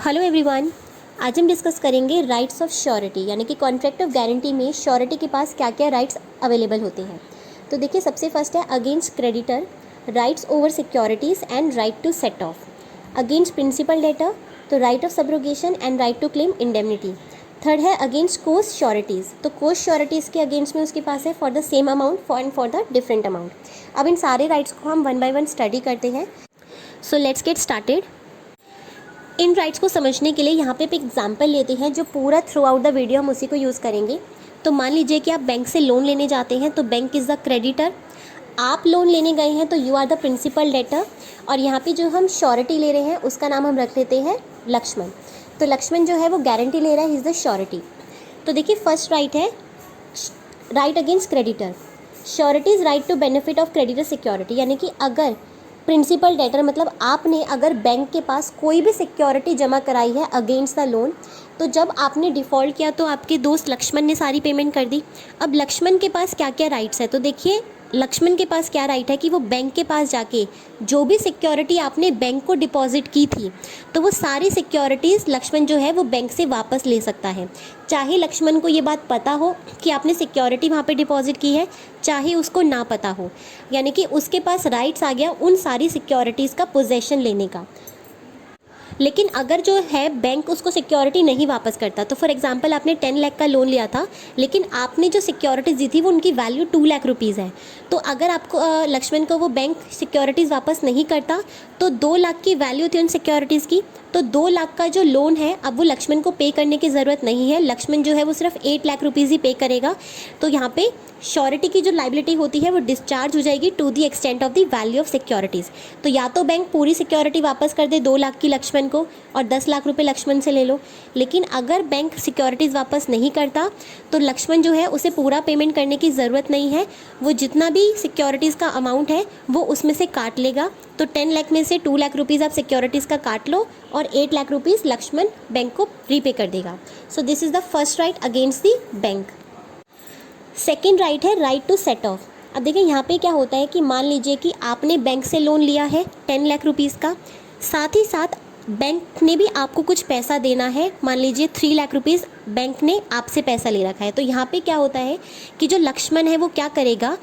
Hello everyone. आज हम discuss करेंगे राइट्स ऑफ श्योरिटी, यानी कि कॉन्ट्रैक्ट ऑफ गारंटी में श्योरिटी के पास क्या क्या राइट्स अवेलेबल होते हैं। तो देखिए, सबसे फर्स्ट है against creditor, rights over securities and right to set off. Against principal debtor, तो right of subrogation and right to claim indemnity. Third है अगेंस्ट कोस्ट श्योरिटीज़, तो कोस्ट श्योरिटीज़ के अगेंस्ट में उसके पास है for the same amount for the different amount. अब इन सारे राइट्स को हम वन बाय वन स्टडी करते हैं। So let's get started. In rights को समझने के लिए यहाँ पे एक एग्जाम्पल लेते हैं जो पूरा थ्रू आउट द वीडियो हम उसी को यूज़ करेंगे। तो मान लीजिए कि आप बैंक से लोन लेने जाते हैं, तो बैंक इज़ द क्रेडिटर। आप लोन लेने गए हैं तो you are the principal debtor, और यहाँ पे जो हम श्योरिटी ले रहे हैं उसका नाम हम रख लेते हैं लक्ष्मण। तो लक्ष्मण जो है वो गारंटी ले रहा है, इज़ द श्योरिटी। तो देखिए, फर्स्ट राइट है right against creditor. Surety is right to benefit of creditor security, यानी कि अगर प्रिंसिपल डेटर मतलब आपने अगर बैंक के पास कोई भी सिक्योरिटी जमा कराई है अगेंस्ट द लोन, तो जब आपने डिफ़ॉल्ट किया तो आपके दोस्त लक्ष्मण ने सारी पेमेंट कर दी। अब लक्ष्मण के पास क्या क्या राइट्स है, तो देखिए लक्ष्मण के पास क्या राइट है कि वो बैंक के पास जाके जो भी सिक्योरिटी आपने बैंक को डिपॉजिट की थी, तो वो सारी सिक्योरिटीज़ लक्ष्मण जो है वो बैंक से वापस ले सकता है। चाहे लक्ष्मण को ये बात पता हो कि आपने सिक्योरिटी वहाँ पे डिपॉजिट की है, चाहे उसको ना पता हो, यानी कि उसके पास राइट्स आ गया उन सारी सिक्योरिटीज़ का पोजेशन लेने का। लेकिन अगर जो है बैंक उसको सिक्योरिटी नहीं वापस करता, तो फॉर एग्जांपल आपने 10 लाख का लोन लिया था, लेकिन आपने जो सिक्योरिटीज़ दी थी वो उनकी वैल्यू 2 लाख रुपीज़ है। तो अगर आपको लक्ष्मण को वो बैंक सिक्योरिटीज़ वापस नहीं करता, तो 2 लाख की वैल्यू थी उन सिक्योरिटीज़ की, तो 2 लाख का जो लोन है अब वो लक्ष्मण को पे करने की ज़रूरत नहीं है। लक्ष्मण जो है वो सिर्फ 8 लाख रुपीज़ ही पे करेगा। तो यहाँ पे श्योरिटी की जो लाइबिलिटी होती है वो डिस्चार्ज हो जाएगी to the extent of the value of securities. तो या तो बैंक पूरी सिक्योरिटी वापस कर दे 2 लाख की लक्ष्मण को और 10 लाख रुपए लक्ष्मण से ले लो, लेकिन अगर बैंक सिक्योरिटीज़ वापस नहीं करता तो लक्ष्मण जो है उसे पूरा पेमेंट करने की ज़रूरत नहीं है। वो जितना भी सिक्योरिटीज़ का अमाउंट है वो उसमें से काट लेगा। तो 10 लाख में से 2 लाख रुपीज़ आप सिक्योरिटीज़ का काट लो और 8 लाख रुपीज़ लक्ष्मण बैंक को रीपे कर देगा। सो this is the first right against the bank. Second right है राइट टू सेट ऑफ। अब देखिए यहाँ पे क्या होता है कि मान लीजिए कि आपने बैंक से लोन लिया है 10 लाख रुपीज़ का, साथ ही साथ बैंक ने भी आपको कुछ पैसा देना है। मान लीजिए 3 लाख रुपीज़ बैंक ने आपसे पैसा ले रखा है। तो यहाँ पे क्या होता है कि जो लक्ष्मण है वो क्या करेगा,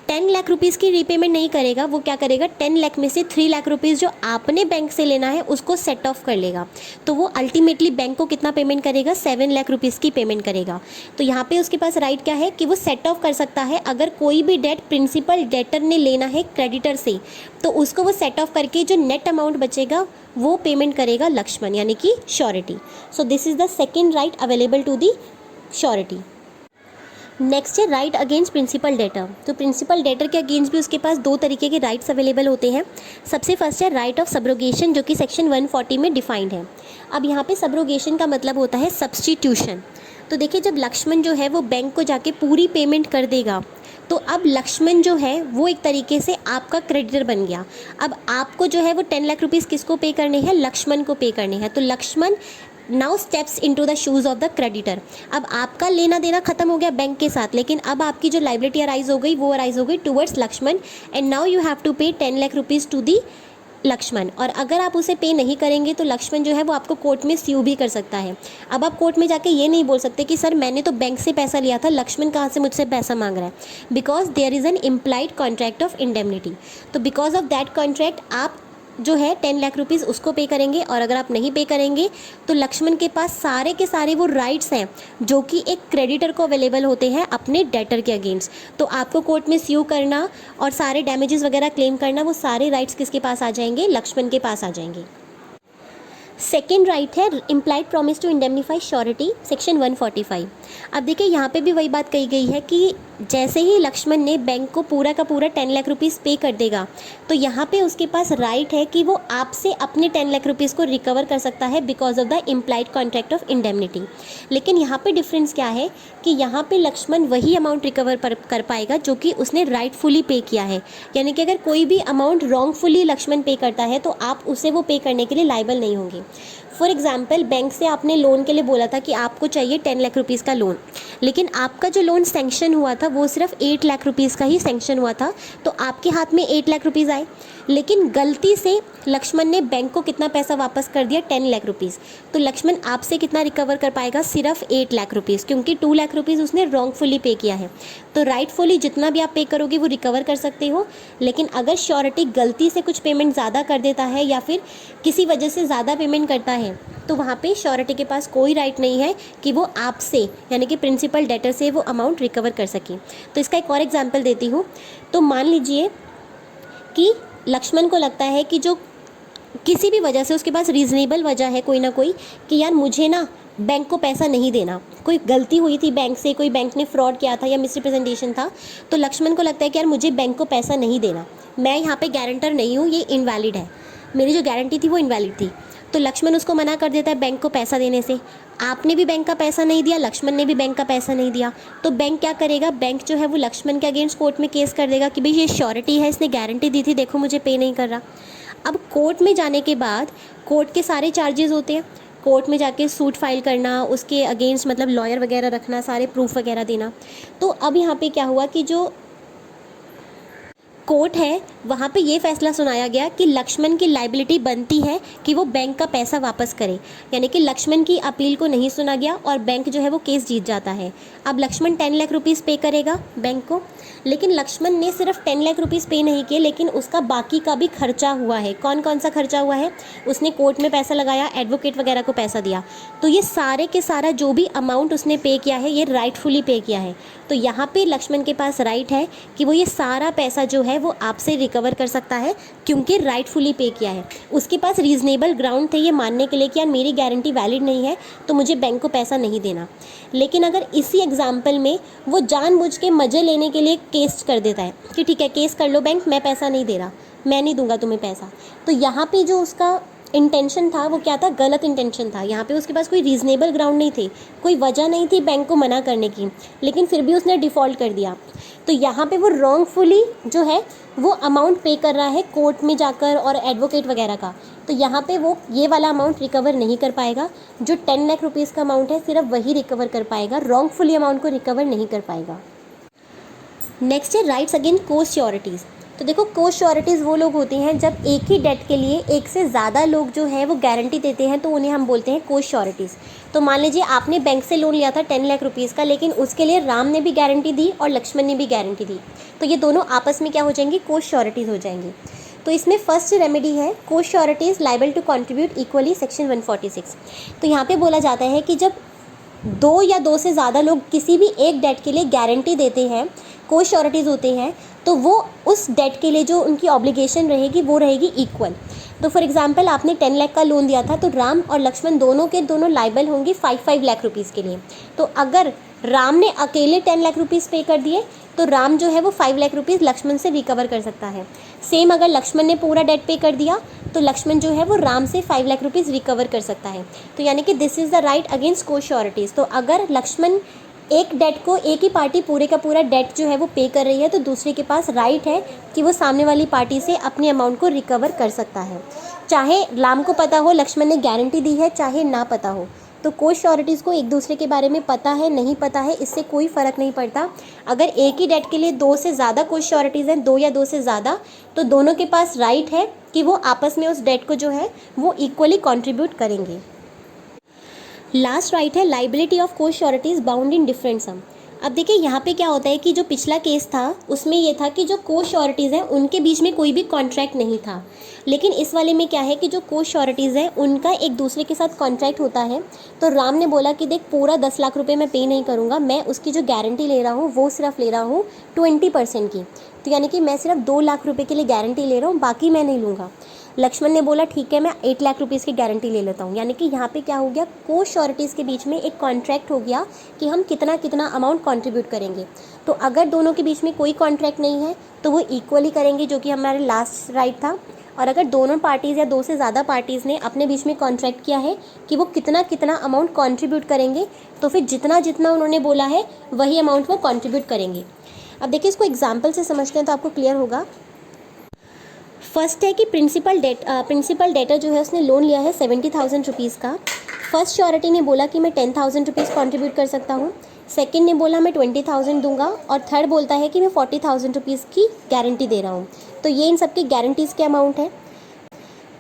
10 लाख रुपीज़ की रीपेमेंट नहीं करेगा। वो क्या करेगा, 10 लाख में से 3 लाख रुपीज़ जो आपने बैंक से लेना है उसको सेट ऑफ कर लेगा। तो वो अल्टीमेटली बैंक को कितना पेमेंट करेगा, 7 लाख रुपीज़ की पेमेंट करेगा। तो यहाँ पे उसके पास राइट क्या है कि वो सेट ऑफ कर सकता है अगर कोई भी डेट प्रिंसिपल डेटर ने लेना है क्रेडिटर से, तो उसको वो सेट ऑफ करके जो नेट अमाउंट बचेगा वो पेमेंट करेगा लक्ष्मण, यानी कि surety. So this is the second right available to the surety. Next है राइट अगेंस्ट प्रिंसिपल डेटर। तो प्रिंसिपल डेटर के अगेंस्ट भी उसके पास 2 तरीके के राइट्स अवेलेबल होते हैं। सबसे फर्स्ट है राइट ऑफ सब्रोगेशन, जो कि सेक्शन 140 में डिफाइंड है। अब यहाँ पे सब्रोगेशन का मतलब होता है सब्स्टिट्यूशन। तो देखिए, जब लक्ष्मण जो है वो बैंक को जाके पूरी पेमेंट कर देगा, तो अब लक्ष्मण जो है वो एक तरीके से आपका क्रेडिटर बन गया। अब आपको जो है वो 10 लाख रुपीज़ किसको पे करने हैं, लक्ष्मण को पे करने हैं। तो Lakshman now steps into the shoes of the creditor. अब आपका लेना देना खत्म हो गया बैंक के साथ, लेकिन अब आपकी जो लाइबिलिटी अराइज हो गई वो अराइज हो गई towards Lakshman, and now you have to pay 10 lakh rupees to the Lakshman. और अगर आप उसे पे नहीं करेंगे तो लक्ष्मण जो है वो आपको कोर्ट में स्यू भी कर सकता है। अब आप कोर्ट में जाके ये नहीं बोल सकते कि सर मैंने तो बैंक से पैसा लिया था, लक्ष्मण कहाँ से मुझसे पैसा मांग रहा है, because there is an implied contract of indemnity. तो बिकॉज ऑफ दैट कॉन्ट्रैक्ट आप जो है 10 लाख रुपीज़ उसको पे करेंगे, और अगर आप नहीं पे करेंगे तो लक्ष्मण के पास सारे के सारे वो राइट्स हैं जो कि एक क्रेडिटर को अवेलेबल होते हैं अपने डेटर के अगेंस्ट। तो आपको कोर्ट में स्यू करना और सारे डैमेजेस वगैरह क्लेम करना, वो सारे राइट्स किसके पास आ जाएंगे, लक्ष्मण के पास आ जाएंगे। सेकेंड राइट है implied promise to indemnify surety, section 145। अब देखिए, यहाँ पे भी वही बात कही गई है कि जैसे ही लक्ष्मण ने बैंक को पूरा का पूरा 10 लाख रुपीज़ पे कर देगा, तो यहाँ पे उसके पास राइट है कि वो आपसे अपने 10 लाख रुपीज़ को रिकवर कर सकता है because of the implied contract of indemnity. लेकिन यहाँ पे डिफरेंस क्या है कि यहाँ पे लक्ष्मण वही अमाउंट रिकवर कर पाएगा जो कि उसने राइटफुली पे किया है। यानी कि अगर कोई भी अमाउंट रॉन्गफुली लक्ष्मण पे करता है तो आप उसे वो पे करने के लिए लायबल नहीं होंगे। फॉर एग्जाम्पल बैंक से आपने लोन के लिए बोला था कि आपको चाहिए 10 लाख रुपीज़ का लोन, लेकिन आपका जो लोन सेंक्शन हुआ था वो सिर्फ 8 लाख रुपीज़ का ही सेंक्शन हुआ था। तो आपके हाथ में 8 लाख रुपीज़ आए, लेकिन गलती से लक्ष्मण ने बैंक को कितना पैसा वापस कर दिया, 10 लाख रुपीज़। तो लक्ष्मण आपसे कितना रिकवर कर पाएगा, सिर्फ 8 लाख रुपीज़, क्योंकि 2 लाख रुपीज़ उसने रॉन्गफुली पे किया है। तो राइटफुली जितना भी आप पे करोगे वो रिकवर कर सकते हो, लेकिन अगर श्योरिटी गलती से कुछ पेमेंट ज़्यादा कर देता है या फिर किसी वजह से ज़्यादा पेमेंट करता है, तो वहाँ पे श्योरिटी के पास कोई राइट नहीं है कि वो आपसे यानी कि प्रिंसिपल डेटर से वो अमाउंट रिकवर कर सके। तो इसका एक और एग्जांपल देती हूँ। तो मान लीजिए कि लक्ष्मण को लगता है कि जो किसी भी वजह से उसके पास रीज़नेबल वजह है कोई ना कोई, कि यार मुझे ना बैंक को पैसा नहीं देना, कोई गलती हुई थी बैंक से, कोई बैंक ने फ्रॉड किया था या मिसरिप्रेजेंटेशन था, तो लक्ष्मण को लगता है कि यार मुझे बैंक को पैसा नहीं देना, मैं यहाँ पे गारंटर नहीं हूँ, ये इनवैलिड है, मेरी जो गारंटी थी वो इनवैलिड थी। तो लक्ष्मण उसको मना कर देता है बैंक को पैसा देने से। आपने भी बैंक का पैसा नहीं दिया, लक्ष्मण ने भी बैंक का पैसा नहीं दिया, तो बैंक क्या करेगा, बैंक जो है वो लक्ष्मण के अगेंस्ट कोर्ट में केस कर देगा कि भाई ये श्योरिटी है, इसने गारंटी दी थी, देखो मुझे पे नहीं कर रहा। अब कोर्ट में जाने के बाद कोर्ट के सारे चार्जेस होते हैं, कोर्ट में जाके सूट फाइल करना, उसके अगेंस्ट मतलब लॉयर वगैरह रखना, सारे प्रूफ वगैरह देना। तो अब यहाँ पे क्या हुआ कि जो कोर्ट है वहाँ पे ये फैसला सुनाया गया कि लक्ष्मण की लाइबिलिटी बनती है कि वो बैंक का पैसा वापस करे, यानी कि लक्ष्मण की अपील को नहीं सुना गया और बैंक जो है वो केस जीत जाता है। अब लक्ष्मण 10 लाख रुपीज़ पे करेगा बैंक को, लेकिन लक्ष्मण ने सिर्फ 10 लाख रुपीज़ पे नहीं किए, लेकिन उसका बाकी का भी खर्चा हुआ है। कौन कौन सा खर्चा हुआ है, उसने कोर्ट में पैसा लगाया, एडवोकेट वगैरह को पैसा दिया, तो ये सारे के सारा जो भी अमाउंट उसने पे किया है ये राइटफुली पे किया है। तो यहाँ पे लक्ष्मण के पास राइट है कि वो ये सारा पैसा जो है वो आपसे रिकवर कर सकता है, क्योंकि राइटफुली पे किया है। उसके पास रीज़नेबल ग्राउंड थे ये मानने के लिए कि यार मेरी गारंटी वैलिड नहीं है तो मुझे बैंक को पैसा नहीं देना। लेकिन अगर इसी एग्जाम्पल में वो जानबूझ के मज़े लेने के लिए केस कर देता है कि ठीक है केस कर लो बैंक, मैं पैसा नहीं दे रहा, मैं नहीं दूंगा तुम्हें पैसा, तो यहाँ पे जो उसका इंटेंशन था वो क्या था, गलत इंटेंशन था। यहाँ पे उसके पास कोई रीज़नेबल ग्राउंड नहीं थे, कोई वजह नहीं थी बैंक को मना करने की, लेकिन फिर भी उसने डिफ़ॉल्ट कर दिया। तो यहाँ पे वो रॉन्गफुली जो है वो अमाउंट पे कर रहा है कोर्ट में जाकर और एडवोकेट वगैरह का। तो यहाँ पे वो ये वाला अमाउंट रिकवर नहीं कर पाएगा, जो 10 लाख रुपीज़ का अमाउंट है सिर्फ वही रिकवर कर पाएगा, रॉन्गफुली अमाउंट को रिकवर नहीं कर पाएगा। नेक्स्ट है राइट्स अगेंस्ट को श्योरिटीज़। तो देखो को श्योरिटीज़ वो लोग होते हैं जब एक ही डेट के लिए एक से ज़्यादा लोग जो है वो गारंटी देते हैं, तो उन्हें हम बोलते हैं को श्योरिटीज़। तो मान लीजिए आपने बैंक से लोन लिया था 10 लाख रुपीज़ का, लेकिन उसके लिए राम ने भी गारंटी दी और लक्ष्मण ने भी गारंटी दी, तो ये दोनों आपस में क्या हो जाएंगी, को श्योरिटीज़ हो जाएंगी। तो इसमें फर्स्ट रेमेडी है co sureties liable to contribute equally, section 146। तो यहाँ पे बोला जाता है कि जब दो या दो से ज़्यादा लोग किसी भी एक डेट के लिए गारंटी देते हैं, को श्योरिटीज़ होते हैं, तो वो उस डेट के लिए जो उनकी ऑब्लिगेशन रहेगी वो रहेगी इक्वल। तो फॉर एग्जांपल आपने 10 लाख का लोन दिया था, तो राम और लक्ष्मण दोनों के दोनों लाइबल होंगे 5 लाख रुपीज़ के लिए। तो अगर राम ने अकेले 10 लाख रुपीज़ पे कर दिए तो राम जो है वो 5 लाख रुपीज़ लक्ष्मण से रिकवर कर सकता है। सेम अगर लक्ष्मण ने पूरा डेट पे कर दिया तो लक्ष्मण जो है वो राम से 5 लाख रुपीज़ रिकवर कर सकता है। तो यानी कि this is the right against को श्योरिटीज़। तो अगर लक्ष्मण एक डेट को, एक ही पार्टी पूरे का पूरा डेट जो है वो पे कर रही है, तो दूसरे के पास राइट है कि वो सामने वाली पार्टी से अपने अमाउंट को रिकवर कर सकता है, चाहे राम को पता हो लक्ष्मण ने गारंटी दी है, चाहे ना पता हो। तो को श्योरिटीज़ को एक दूसरे के बारे में पता है नहीं पता है इससे कोई फ़र्क नहीं पड़ता। अगर एक ही डेट के लिए दो से ज़्यादा को श्योरिटीज़ हैं, दो या दो से ज़्यादा, तो दोनों के पास राइट है कि वो आपस में उस डेट को जो है वो इक्वली कंट्रीब्यूट करेंगे। लास्ट राइट है liability of co sureties bound in different sum. अब देखिए यहाँ पे क्या होता है कि जो पिछला केस था उसमें ये था कि जो को श्योरिटीज़ हैं उनके बीच में कोई भी कॉन्ट्रैक्ट नहीं था, लेकिन इस वाले में क्या है कि जो को श्योरिटीज़ हैं उनका एक दूसरे के साथ कॉन्ट्रैक्ट होता है। तो राम ने बोला कि देख पूरा 10 लाख रुपए मैं पे नहीं करूँगा, मैं उसकी जो गारंटी ले रहा हूँ वो सिर्फ ले रहा हूँ 20% की, तो यानी कि मैं सिर्फ 2 लाख रुपये के लिए गारंटी ले रहा हूँ, बाकी मैं नहीं लूँगा। लक्ष्मण ने बोला ठीक है मैं 8 लाख रुपीज़ की गारंटी ले लेता हूँ, यानी कि यहाँ पे क्या हो गया, को श्योरिटीज़ के बीच में एक कॉन्ट्रैक्ट हो गया कि हम कितना कितना अमाउंट कंट्रीब्यूट करेंगे। तो अगर दोनों के बीच में कोई कॉन्ट्रैक्ट नहीं है तो वो इक्वली करेंगे, जो कि हमारे लास्ट राइट था। और अगर दोनों पार्टीज़ या दो से ज़्यादा पार्टीज़ ने अपने बीच में कॉन्ट्रैक्ट किया है कि वो कितना कितना अमाउंट कंट्रीब्यूट करेंगे, तो फिर जितना जितना उन्होंने बोला है वही अमाउंट वो कंट्रीब्यूट करेंगे। अब देखिए इसको एग्जाम्पल से समझते हैं तो आपको क्लियर होगा। फर्स्ट है कि प्रिंसिपल डेटर जो है उसने लोन लिया है 70,000 रुपीज़ का। फर्स्ट श्योरिटी ने बोला कि मैं 10,000 रुपीज़ कॉन्ट्रीब्यूट कर सकता हूँ, सेकंड ने बोला मैं 20,000 दूंगा, और थर्ड बोलता है कि मैं 40,000 रुपीज़ की गारंटी दे रहा हूँ। तो ये इन सबकी गारंटीज़ के अमाउंट है।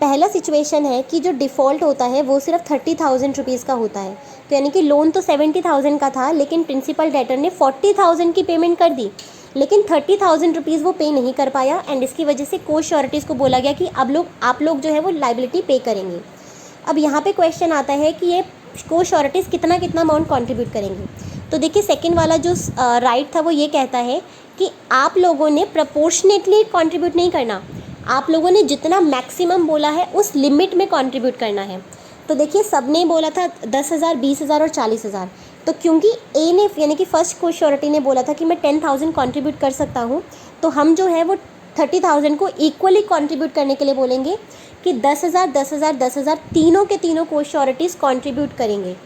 पहला सिचुएशन है कि जो डिफ़ॉल्ट होता है वो सिर्फ 30,000 रुपीज़ का होता है। तो यानी कि लोन तो 70,000 का था, लेकिन प्रिंसिपल डेटर ने 40,000 की पेमेंट कर दी, लेकिन 30,000 रुपीज़ वो पे नहीं कर पाया, एंड इसकी वजह से को श्योरिटीज़ को बोला गया कि अब आप लोग जो है वो लाइबिलिटी पे करेंगे। अब यहाँ पे क्वेश्चन आता है कि ये को श्योरिटीज़ कितना अमाउंट कॉन्ट्रीब्यूट करेंगे। तो देखिए सेकंड वाला जो राइट था वो ये कहता है कि आप लोगों ने प्रपोर्शनेटली कंट्रीब्यूट नहीं करना, आप लोगों ने जितना मैक्सिमम बोला है उस लिमिट में कंट्रीब्यूट करना है। तो देखिए सबने बोला था 10,000, 20,000 और 40,000। तो क्योंकि ए ने यानी कि फर्स्ट को श्योरिटी ने बोला था कि मैं 10,000 कंट्रीब्यूट कर सकता हूँ, तो हम जो है वो 30,000 को इक्वली कंट्रीब्यूट करने के लिए बोलेंगे कि 10,000, 10,000, 10,000 तीनों के तीनों को श्योरिटीज़ कंट्रीब्यूट करेंगे।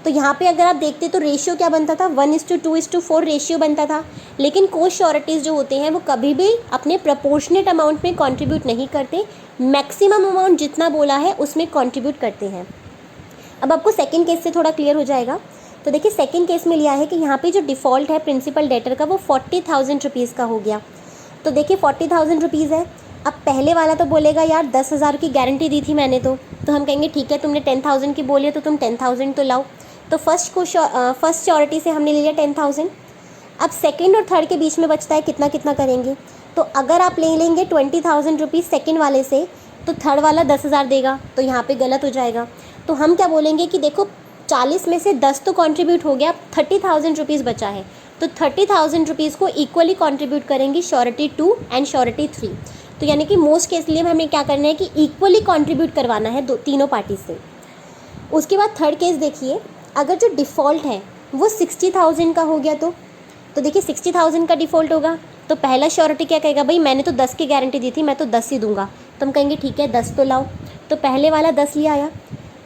तो यहाँ पे अगर आप देखते तो रेशियो क्या बनता था, 1:2:4 रेशियो बनता था। लेकिन को श्योरिटीज़ जो होते हैं वो कभी भी अपने प्रपोर्शनेट अमाउंट में कंट्रीब्यूट नहीं करते, मैक्सिमम अमाउंट जितना बोला है उसमें कंट्रीब्यूट करते हैं। अब आपको सेकंड केस से थोड़ा क्लियर हो जाएगा। तो देखिए सेकंड केस में लिया है कि यहाँ पे जो डिफ़ॉल्ट है प्रिंसिपल डेटर का वो 40,000 रुपीज़ का हो गया। तो देखिए 40,000 रुपीज़ है। अब पहले वाला तो बोलेगा यार 10,000 की गारंटी दी थी मैंने, तो हम कहेंगे ठीक है तुमने 10,000 की बोली है तो तुम 10,000 तो लाओ। तो फर्स्ट श्योरिटी से हमने ले लिया 10,000। अब सेकंड और थर्ड के बीच में बचता है कितना करेंगे। तो अगर आप ले लेंगे 20,000 रुपीज़ सेकेंड वाले से, तो थर्ड वाला 10,000 देगा, तो यहाँ पे गलत हो जाएगा। तो हम क्या बोलेंगे कि देखो 40 में से 10 तो कंट्रीब्यूट हो गया, 30,000 रुपीज़ बचा है, तो 30,000 रुपीज़ को इक्वली कंट्रीब्यूट करेंगी श्योरिटी 2 एंड श्योरिटी 3। तो यानी कि मोस्ट केस लिए हमें क्या करना है कि इक्वली कंट्रीब्यूट करवाना है तीनों पार्टी से। उसके बाद थर्ड केस देखिए, अगर जो डिफ़ॉल्ट है वो 60,000 का हो गया तो देखिए 60,000 का डिफ़ॉल्ट होगा, तो पहला श्योरिटी क्या कहेगा, भाई मैंने तो 10 की गारंटी दी थी, मैं तो 10 ही दूंगा। तो हम कहेंगे ठीक है 10 तो लाओ, तो पहले वाला 10 ले आया।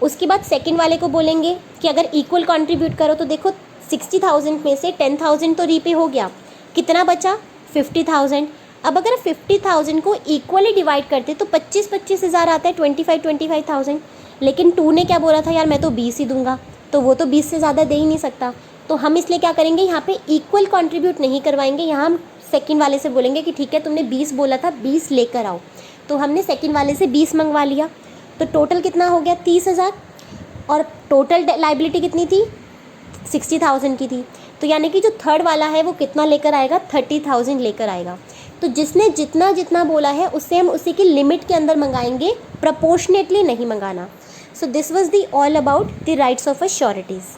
उसके बाद सेकंड वाले को बोलेंगे कि अगर इक्वल कंट्रीब्यूट करो, तो देखो 60,000 में से 10,000 तो रीपे हो गया, कितना बचा 50,000। अब अगर 50,000 को इक्वली डिवाइड करते तो 25,000 आता है, 25,000। लेकिन 2 ने क्या बोला था, यार मैं तो 20 ही दूंगा, तो वो तो 20 से ज़्यादा दे ही नहीं सकता। तो हम इसलिए क्या करेंगे, यहाँ पे इक्वल कंट्रीब्यूट नहीं करवाएंगे, यहाँ हम सेकंड वाले से बोलेंगे कि ठीक है तुमने 20 बोला था, 20 लेकर आओ। तो हमने सेकंड वाले से 20 मंगवा लिया, तो टोटल कितना हो गया 30,000, और टोटल लाइबिलिटी कितनी थी 60,000 की थी। तो यानी कि जो थर्ड वाला है वो कितना लेकर आएगा, 30,000 लेकर आएगा। तो जिसने जितना बोला है उससे हम उसी की लिमिट के अंदर मंगाएंगे, प्रपोर्शनेटली नहीं मंगाना। So this was the all about the rights of a sureties.